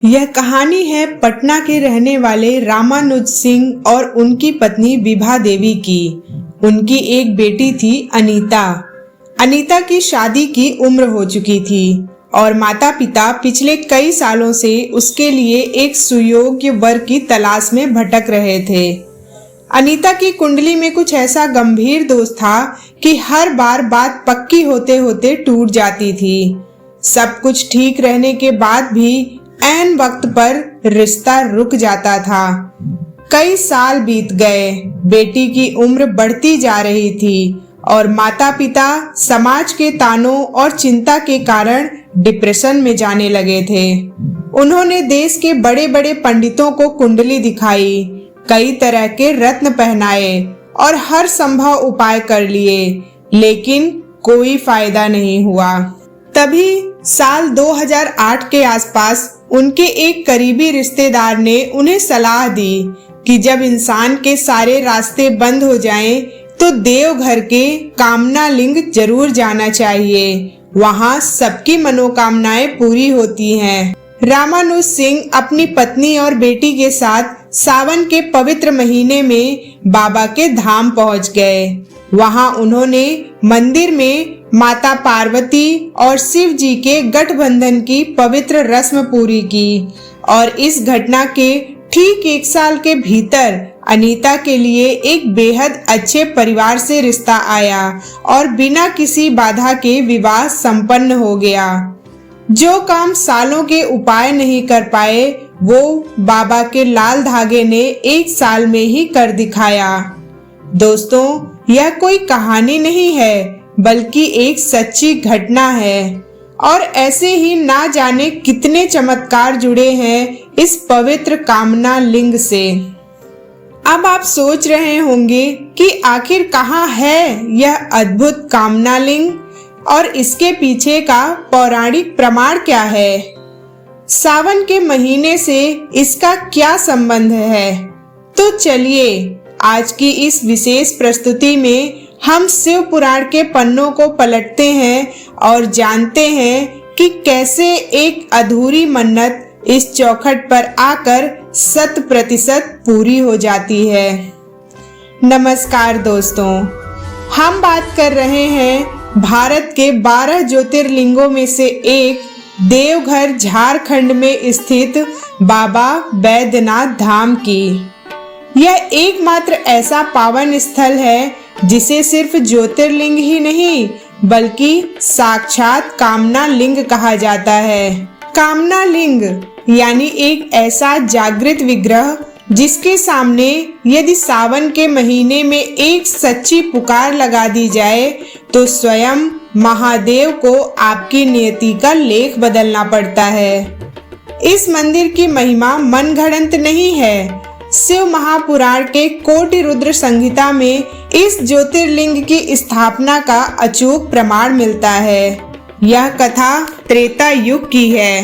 यह कहानी है पटना के रहने वाले रामानुज सिंह और उनकी पत्नी विभा देवी की। उनकी एक बेटी थी अनीता। अनीता की शादी की उम्र हो चुकी थी और माता पिता पिछले कई सालों से उसके लिए एक सुयोग्य वर की तलाश में भटक रहे थे। अनीता की कुंडली में कुछ ऐसा गंभीर दोष था कि हर बार बात पक्की होते होते टूट जाती थी। सब कुछ ठीक रहने के बाद भी ऐन वक्त पर रिश्ता रुक जाता था। कई साल बीत गए, बेटी की उम्र बढ़ती जा रही थी और माता पिता समाज के तानों और चिंता के कारण डिप्रेशन में जाने लगे थे। उन्होंने देश के बड़े बड़े पंडितों को कुंडली दिखाई, कई तरह के रत्न पहनाए और हर संभव उपाय कर लिए, लेकिन कोई फायदा नहीं हुआ। तभी साल 2008 के आसपास उनके एक करीबी रिश्तेदार ने उन्हें सलाह दी कि जब इंसान के सारे रास्ते बंद हो जाएं, तो देवघर के कामना लिंग जरूर जाना चाहिए। वहां सबकी मनोकामनाएं पूरी होती हैं। रामानुज सिंह अपनी पत्नी और बेटी के साथ सावन के पवित्र महीने में बाबा के धाम पहुंच गए। वहां उन्होंने मंदिर में माता पार्वती और शिव जी के गठबंधन की पवित्र रस्म पूरी की और इस घटना के ठीक एक साल के भीतर अनीता के लिए एक बेहद अच्छे परिवार से रिश्ता आया और बिना किसी बाधा के विवाह संपन्न हो गया। जो काम सालों के उपाय नहीं कर पाए, वो बाबा के लाल धागे ने एक साल में ही कर दिखाया। दोस्तों, यह कोई कहानी नहीं है, बल्कि एक सच्ची घटना है और ऐसे ही ना जाने कितने चमत्कार जुड़े हैं इस पवित्र कामना लिंग से। अब आप सोच रहे होंगे कि आखिर कहाँ है यह अद्भुत कामना लिंग और इसके पीछे का पौराणिक प्रमाण क्या है। सावन के महीने से इसका क्या संबंध है, तो चलिए आज की इस विशेष प्रस्तुति में हम शिव पुराण के पन्नों को पलटते हैं और जानते हैं कि कैसे एक अधूरी मन्नत इस चौखट पर आकर 100% पूरी हो जाती है। नमस्कार दोस्तों, हम बात कर रहे हैं भारत के 12 ज्योतिर्लिंगों में से एक देवघर झारखंड में स्थित बाबा बैद्यनाथ धाम की। यह एकमात्र ऐसा पावन स्थल है जिसे सिर्फ ज्योतिर्लिंग ही नहीं बल्कि साक्षात कामना लिंग कहा जाता है। कामना लिंग यानी एक ऐसा जागृत विग्रह जिसके सामने यदि सावन के महीने में एक सच्ची पुकार लगा दी जाए तो स्वयं महादेव को आपकी नियति का लेख बदलना पड़ता है। इस मंदिर की महिमा मनगढ़ंत नहीं है। शिव महापुराण के कोटि रुद्र संहिता में इस ज्योतिर्लिंग की स्थापना का अचूक प्रमाण मिलता है। यह कथा त्रेता युग की है।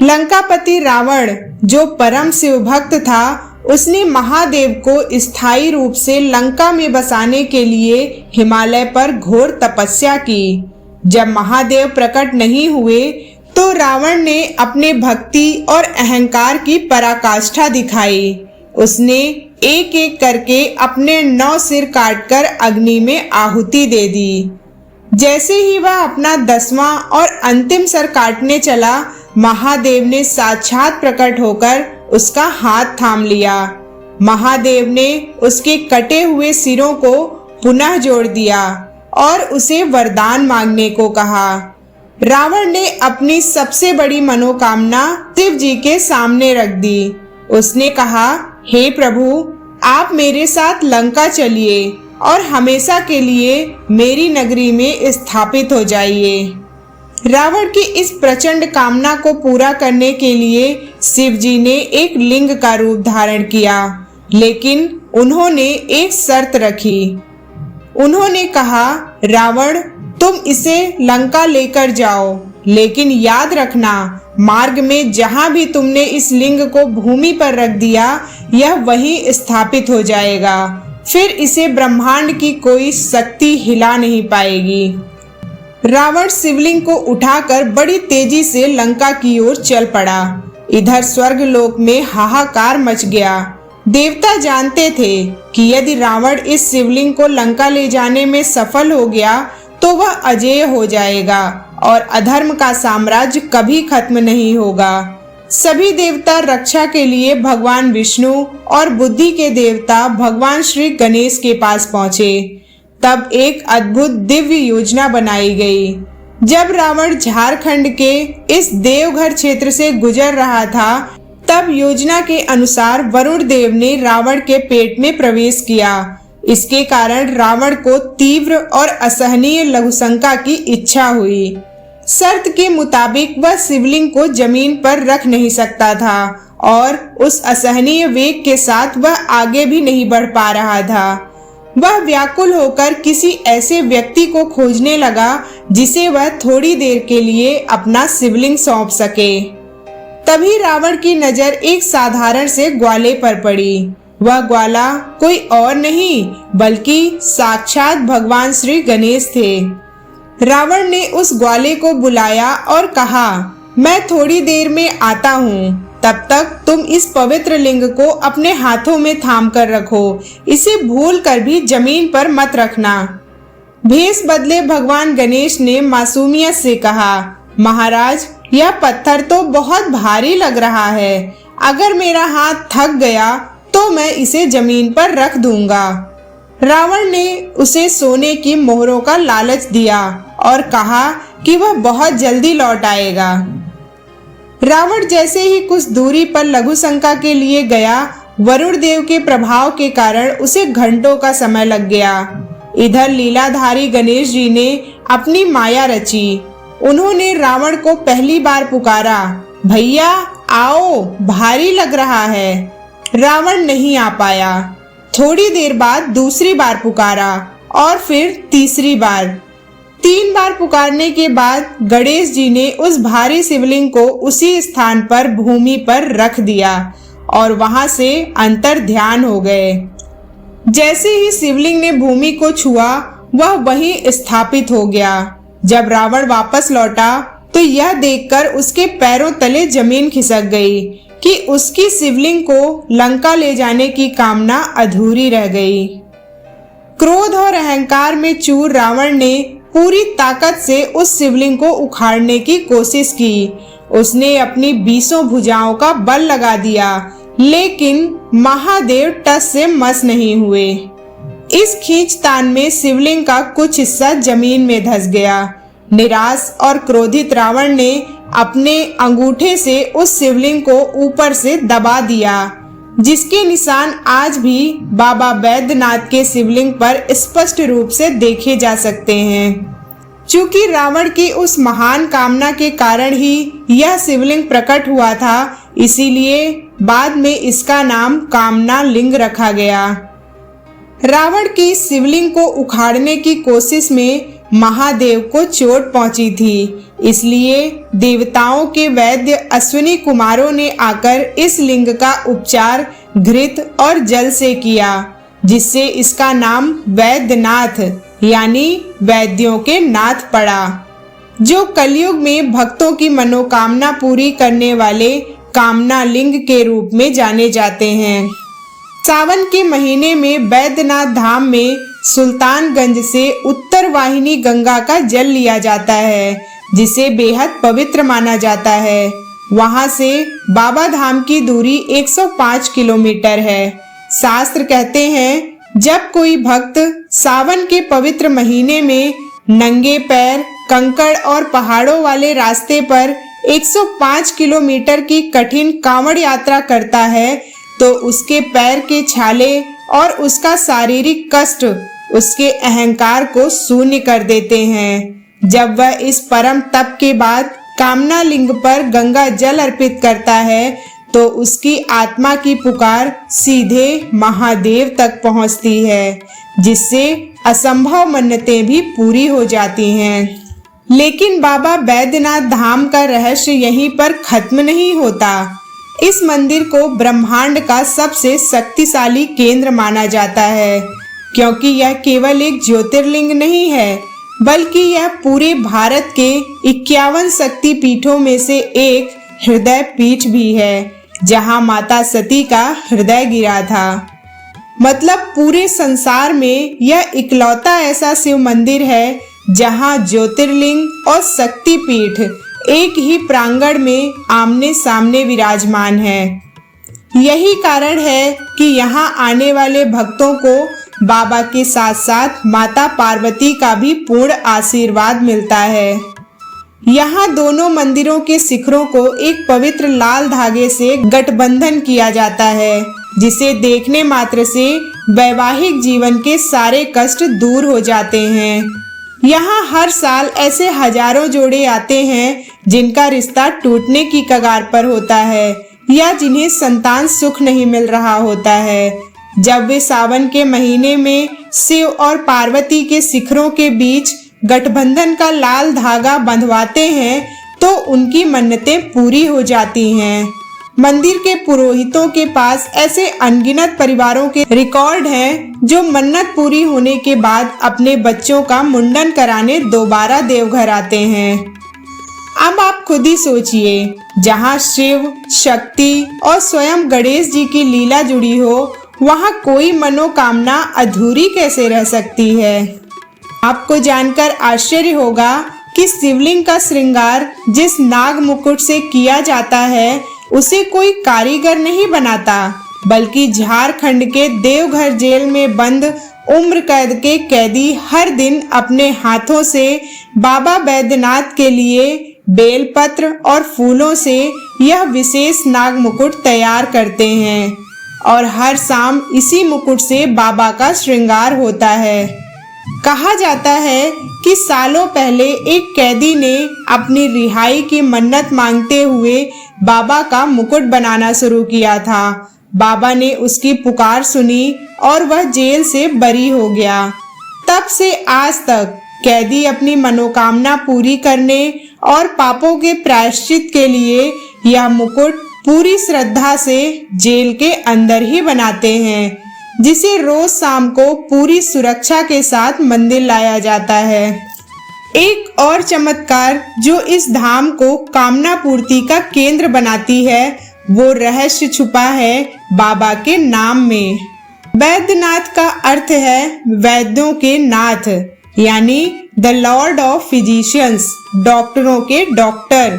लंकापति रावण, जो परम शिव भक्त था, उसने महादेव को स्थायी रूप से लंका में बसाने के लिए हिमालय पर घोर तपस्या की। जब महादेव प्रकट नहीं हुए तो रावण ने अपने भक्ति और अहंकार की पराकाष्ठा दिखाई। उसने एक एक करके अपने 9 सिर काटकर अग्नि में आहुति दे दी। जैसे ही वह अपना 10वां और अंतिम सर काटने चला, महादेव ने साक्षात प्रकट होकर उसका हाथ थाम लिया। महादेव ने उसके कटे हुए सिरों को पुनः जोड़ दिया और उसे वरदान मांगने को कहा। रावण ने अपनी सबसे बड़ी मनोकामना शिव जी के सामने रख दी। उसने कहा, हे प्रभु, आप मेरे साथ लंका चलिए और हमेशा के लिए मेरी नगरी में स्थापित हो जाइए। रावण की इस प्रचंड कामना को पूरा करने के लिए शिव जी ने एक लिंग का रूप धारण किया, लेकिन उन्होंने एक शर्त रखी। उन्होंने कहा, रावण, तुम इसे लंका लेकर जाओ, लेकिन याद रखना, मार्ग में जहां भी तुमने इस लिंग को भूमि पर रख दिया, यह वहीं स्थापित हो जाएगा। फिर इसे ब्रह्मांड की कोई शक्ति हिला नहीं पाएगी। रावण शिवलिंग को उठाकर बड़ी तेजी से लंका की ओर चल पड़ा। इधर स्वर्गलोक में हाहाकार मच गया। देवता जानते थे कि यदि रावण इस शिवलिंग को लंका ले जाने में सफल हो गया तो वह अजेय हो जाएगा और अधर्म का साम्राज्य कभी खत्म नहीं होगा। सभी देवता रक्षा के लिए भगवान विष्णु और बुद्धि के देवता भगवान श्री गणेश के पास पहुंचे। तब एक अद्भुत दिव्य योजना बनाई गई। जब रावण झारखंड के इस देवघर क्षेत्र से गुजर रहा था, तब योजना के अनुसार वरुण देव ने रावण के पेट में प्रवेश किया। इसके कारण रावण को तीव्र और असहनीय लघुशंका की इच्छा हुई। शर्त के मुताबिक वह शिवलिंग को जमीन पर रख नहीं सकता था और उस असहनीय वेग के साथ वह आगे भी नहीं बढ़ पा रहा था। वह व्याकुल होकर किसी ऐसे व्यक्ति को खोजने लगा जिसे वह थोड़ी देर के लिए अपना शिवलिंग सौंप सके। तभी रावण की नजर एक साधारण से ग्वाले पर पड़ी। वह ग्वाला कोई और नहीं बल्कि साक्षात भगवान श्री गणेश थे। रावण ने उस ग्वाले को बुलाया और कहा, मैं थोड़ी देर में आता हूँ, तब तक तुम इस पवित्र लिंग को अपने हाथों में थाम कर रखो, इसे भूल कर भी जमीन पर मत रखना। भेष बदले भगवान गणेश ने मासूमियत से कहा, महाराज यह पत्थर तो बहुत भारी लग रहा है, अगर मेरा हाथ थक गया तो मैं इसे जमीन पर रख दूंगा। रावण ने उसे सोने की मोहरों का लालच दिया और कहा कि वह बहुत जल्दी लौट आएगा। रावण जैसे ही कुछ दूरी पर लघुशंका के लिए गया, वरुण देव के प्रभाव के कारण उसे घंटों का समय लग गया। इधर लीलाधारी गणेश जी ने अपनी माया रची। उन्होंने रावण को पहली बार पुकारा, भैया आओ, भारी लग रहा है। रावण नहीं आ पाया। थोड़ी देर बाद दूसरी बार पुकारा और फिर तीसरी बार। 3 बार पुकारने के बाद गणेश जी ने उस भारी शिवलिंग को उसी स्थान पर भूमि पर रख दिया और वहां से अंतर ध्यान हो गए। जैसे ही शिवलिंग ने भूमि को छुआ, वह वहीं स्थापित हो गया। जब रावण वापस लौटा तो यह देखकर उसके पैरों तले जमीन खिसक गई कि उसकी शिवलिंग को लंका ले जाने की कामना अधूरी रह गई। क्रोध और अहंकार में चूर रावण ने पूरी ताकत से उस शिवलिंग को उखाड़ने की कोशिश की। उसने अपनी 20 भुजाओं का बल लगा दिया, लेकिन महादेव टस से मस नहीं हुए। इस खींचतान में शिवलिंग का कुछ हिस्सा जमीन में धंस गया। निराश और क्रोधित रावण ने अपने अंगूठे से उस शिवलिंग को ऊपर से दबा दिया, जिसके निशान आज भी बाबा बैद्यनाथ के शिवलिंग पर स्पष्ट रूप से देखे जा सकते हैं। चूंकि रावण की उस महान कामना के कारण ही यह शिवलिंग प्रकट हुआ था, इसीलिए बाद में इसका नाम कामना लिंग रखा गया। रावण की शिवलिंग को उखाड़ने की कोशिश में महादेव को चोट पहुंची थी, इसलिए देवताओं के वैद्य अश्विनी कुमारों ने आकर इस लिंग का उपचार घृत और जल से किया, जिससे इसका नाम वैद्यनाथ यानी वैद्यों के नाथ पड़ा, जो कलयुग में भक्तों की मनोकामना पूरी करने वाले कामना लिंग के रूप में जाने जाते हैं। सावन के महीने में बैद्यनाथ धाम में सुल्तानगंज से उत्तर वाहिनी गंगा का जल लिया जाता है, जिसे बेहद पवित्र माना जाता है। वहां से बाबा धाम की दूरी 105 किलोमीटर है। शास्त्र कहते हैं, जब कोई भक्त सावन के पवित्र महीने में नंगे पैर कंकड़ और पहाड़ों वाले रास्ते पर 105 किलोमीटर की कठिन कांवड़ यात्रा करता है, तो उसके पैर के छाले और उसका शारीरिक कष्ट उसके अहंकार को शून्य कर देते हैं। जब वह इस परम तप के बाद कामना लिंग पर गंगा जल अर्पित करता है, तो उसकी आत्मा की पुकार सीधे महादेव तक पहुंचती है, जिससे असंभव मन्नतें भी पूरी हो जाती हैं। लेकिन बाबा बैद्यनाथ धाम का रहस्य यहीं पर खत्म नहीं होता। इस मंदिर को ब्रह्मांड का सबसे शक्तिशाली केंद्र माना जाता है, क्योंकि यह केवल एक ज्योतिर्लिंग नहीं है, बल्कि यह पूरे भारत के 51 शक्ति पीठों में से एक हृदय पीठ भी है जहां माता सती का हृदय गिरा था। मतलब पूरे संसार में यह इकलौता ऐसा शिव मंदिर है जहां ज्योतिर्लिंग और शक्ति पीठ एक ही प्रांगण में आमने सामने विराजमान है। यही कारण है कि यहाँ आने वाले भक्तों को बाबा के साथ साथ माता पार्वती का भी पूर्ण आशीर्वाद मिलता है। यहाँ दोनों मंदिरों के शिखरों को एक पवित्र लाल धागे से गठबंधन किया जाता है, जिसे देखने मात्र से वैवाहिक जीवन के सारे कष्ट दूर हो जाते हैं। यहाँ हर साल ऐसे हजारों जोड़े आते हैं जिनका रिश्ता टूटने की कगार पर होता है या जिन्हें संतान सुख नहीं मिल रहा होता है। जब वे सावन के महीने में शिव और पार्वती के शिखरों के बीच गठबंधन का लाल धागा बंधवाते हैं तो उनकी मन्नतें पूरी हो जाती हैं। मंदिर के पुरोहितों के पास ऐसे अनगिनत परिवारों के रिकॉर्ड हैं जो मन्नत पूरी होने के बाद अपने बच्चों का मुंडन कराने दोबारा देवघर आते हैं। अब आप खुद ही सोचिए, जहाँ शिव, शक्ति और स्वयं गणेश जी की लीला जुड़ी हो, वहाँ कोई मनोकामना अधूरी कैसे रह सकती है। आपको जानकर आश्चर्य होगा कि शिवलिंग का श्रृंगार जिस नाग मुकुट से किया जाता है उसे कोई कारीगर नहीं बनाता, बल्कि झारखंड के देवघर जेल में बंद उम्र कैद के कैदी हर दिन अपने हाथों से बाबा बैद्यनाथ के लिए बेलपत्र और फूलों से यह विशेष नाग मुकुट तैयार करते हैं और हर शाम इसी मुकुट से बाबा का श्रृंगार होता है। कहा जाता है कि सालों पहले एक कैदी ने अपनी रिहाई की मन्नत मांगते हुए बाबा का मुकुट बनाना शुरू किया था। बाबा ने उसकी पुकार सुनी और वह जेल से बरी हो गया। तब से आज तक कैदी अपनी मनोकामना पूरी करने और पापों के प्रायश्चित के लिए यह मुकुट पूरी श्रद्धा से जेल के अंदर ही बनाते हैं, जिसे रोज शाम को पूरी सुरक्षा के साथ मंदिर लाया जाता है। एक और चमत्कार जो इस धाम को कामना पूर्ति का केंद्र बनाती है, वो रहस्य छुपा है बाबा के नाम में। बैद्यनाथ का अर्थ है वैद्यों के नाथ, यानी द लॉर्ड ऑफ फिजिशियंस, डॉक्टरों के डॉक्टर।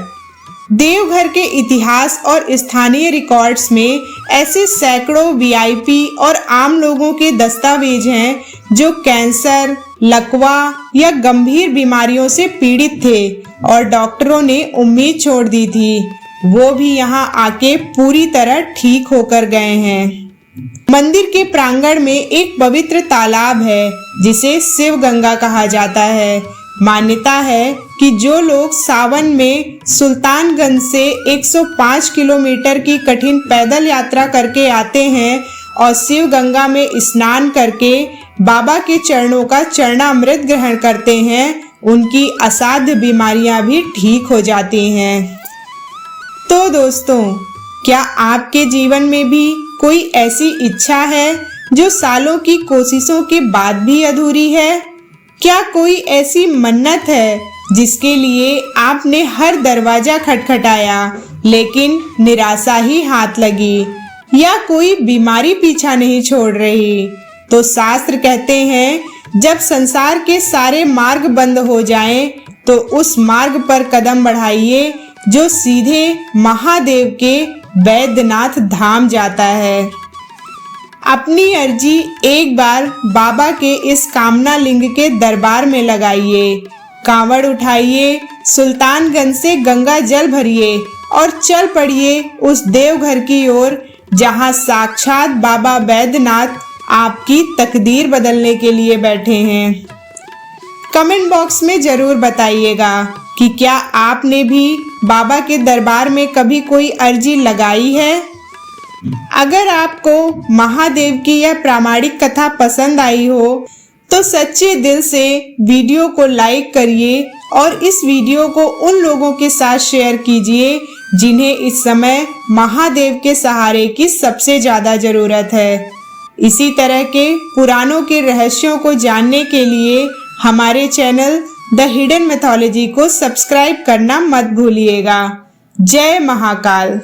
देवघर के इतिहास और स्थानीय रिकॉर्ड्स में ऐसे सैकड़ों वीआईपी और आम लोगों के दस्तावेज हैं जो कैंसर, लकवा या गंभीर बीमारियों से पीड़ित थे और डॉक्टरों ने उम्मीद छोड़ दी थी। वो भी यहाँ आके पूरी तरह ठीक होकर गए हैं। मंदिर के प्रांगण में एक पवित्र तालाब है जिसे शिव गंगा कहा जाता है। मान्यता है कि जो लोग सावन में सुल्तानगंज से 105 किलोमीटर की कठिन पैदल यात्रा करके आते हैं और शिव गंगा में स्नान करके बाबा के चरणों का चरणामृत ग्रहण करते हैं, उनकी असाध्य बीमारियां भी ठीक हो जाती हैं। तो दोस्तों, क्या आपके जीवन में भी कोई ऐसी इच्छा है जो सालों की कोशिशों के बाद भी अधूरी है? क्या कोई ऐसी मन्नत है जिसके लिए आपने हर दरवाजा खटखटाया लेकिन निराशा ही हाथ लगी, या कोई बीमारी पीछा नहीं छोड़ रही? तो शास्त्र कहते हैं जब संसार के सारे मार्ग बंद हो जाएं तो उस मार्ग पर कदम बढ़ाइए जो सीधे महादेव के बैद्यनाथ धाम जाता है। अपनी अर्जी एक बार बाबा के इस कामना लिंग के दरबार में लगाइए, कांवड़ उठाइए, सुल्तानगंज से गंगा जल भरिए और चल पड़िए उस देवघर की ओर जहां साक्षात बाबा बैद्यनाथ आपकी तकदीर बदलने के लिए बैठे हैं। कमेंट बॉक्स में जरूर बताइएगा कि क्या आपने भी बाबा के दरबार में कभी कोई अर्जी लगाई है। अगर आपको महादेव की यह प्रामाणिक कथा पसंद आई हो तो सच्चे दिल से वीडियो को लाइक करिए और इस वीडियो को उन लोगों के साथ शेयर कीजिए जिन्हें इस समय महादेव के सहारे की सबसे ज्यादा जरूरत है। इसी तरह के पुराणों के रहस्यों को जानने के लिए हमारे चैनल द हिडन मैथोलॉजी को सब्सक्राइब करना मत भूलिएगा। जय महाकाल।